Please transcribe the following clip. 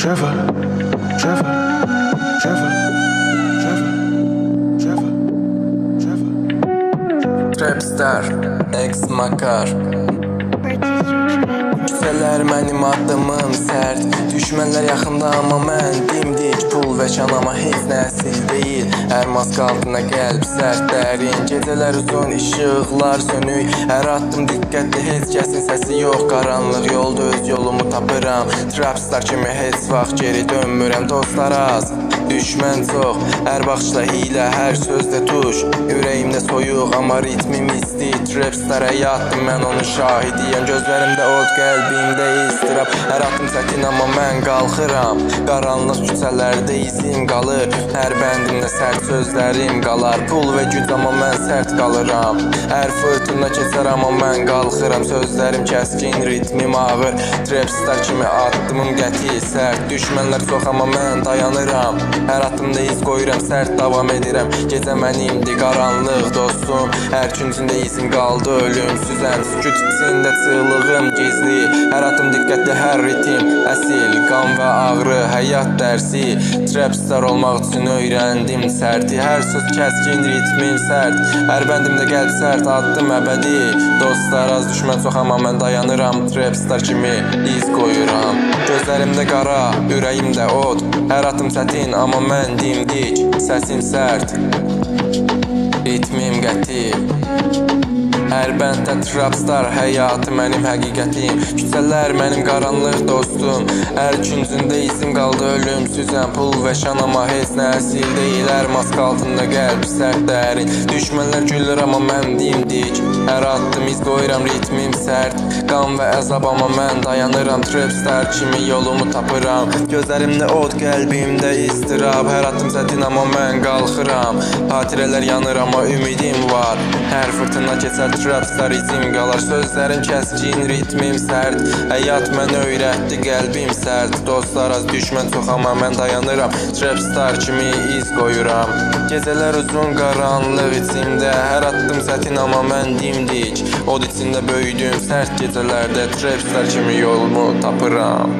Trevor, Trevor, Trevor, Trevor, Trevor, Trevor. Trapstar, X Makar. Küçələr mənim addımım sərt, düşmənlər yaxında amma mən dimdik. Pul və şanama heç nəsil deyil, hər maska altına qəlb sərt dərin. Gecələr uzun, işıqlar sönük, hər addım diqqətli, heç kəsin səsi yox. Qaranlıq yolda öz yolumu tapıram, Trapstar kimi heç vaxt geri dönmürəm. Dostlar az, düşmən çox, hər baxışla hiylə, hər sözdə tuş. Ürəyimdə soyuq, amma ritmim isti. Trapstar həyatım, mən onun şahidiyəm. Gözlərimdə od, qəlbimdə istirab, hər addım çətin, amma mən qalxıram. Qaranlıq küçələrdə izim qalır, hər bəndimdə sərt sözlərim qalar. Pul və güc, amma mən sərt qalıram. Hər fırtına keçər, amma mən qalxıram. Sözlərim kəskin, ritmim ağır, Trapstar kimi addımım qəti sərt. Düşmənlər çox, amma mən dayanıram. Hər addımda iz qoyuram, sərt davam edirəm. Gecə mənimdir, qaranlıq dostum, hər küncündə izim qaldı ölümsüzəm. Sükut içində çığlığım gizli, hər addım diqqətli, hər ritim əsil. Qan və ağrı, həyat dərsi, Trapstar olmaq üçün öyrəndim sərti. Hər söz kəskin, ritmim sərt, hər bəndimdə qəlb sərt, addım əbədi. Dostlar az, düşmən çox, amma mən dayanıram. Trapstar kimi iz qoyuram. Gözlərimdə qara, ürəyimdə od, hər addım çətin, amma mən dimdik. Səsim sərt, ritmim qəti, hər bənddə Trapstar həyatı mənim həqiqətim. Küçələr mənim qaranlıq dostum, hər küncündə izim qaldı ölümsüzəm. Pul və şan, amma heç nə əsil deyil, hər maska altında qəlb sərt dərin. Düşmənlər gülür, amma mən dimdik, hər addım iz qoyuram, ritmim sərt. Qan və əzab, amma mən dayanıram. Trapstar kimi yolumu tapıram. Gözlərimdə od, qəlbimdə istirab, hər addım çətin, amma mən qalxıram. Xatirələr yanır, amma ümidim var, hər fırtına keçər, Trapstar izim qalar. Sözlərim kəskin, ritmim sərt, həyat mənə öyrətdi, qəlbim sərt. Dostlar az, düşmən çox, amma mən dayanıram. Trapstar kimi iz qoyuram. Gecələr uzun, qaranlıq içimdə, hər addım çətin, amma mən dimdik. Od içində böyüdüm sərt gecələrdə, Trapstar kimi yolumu tapıram.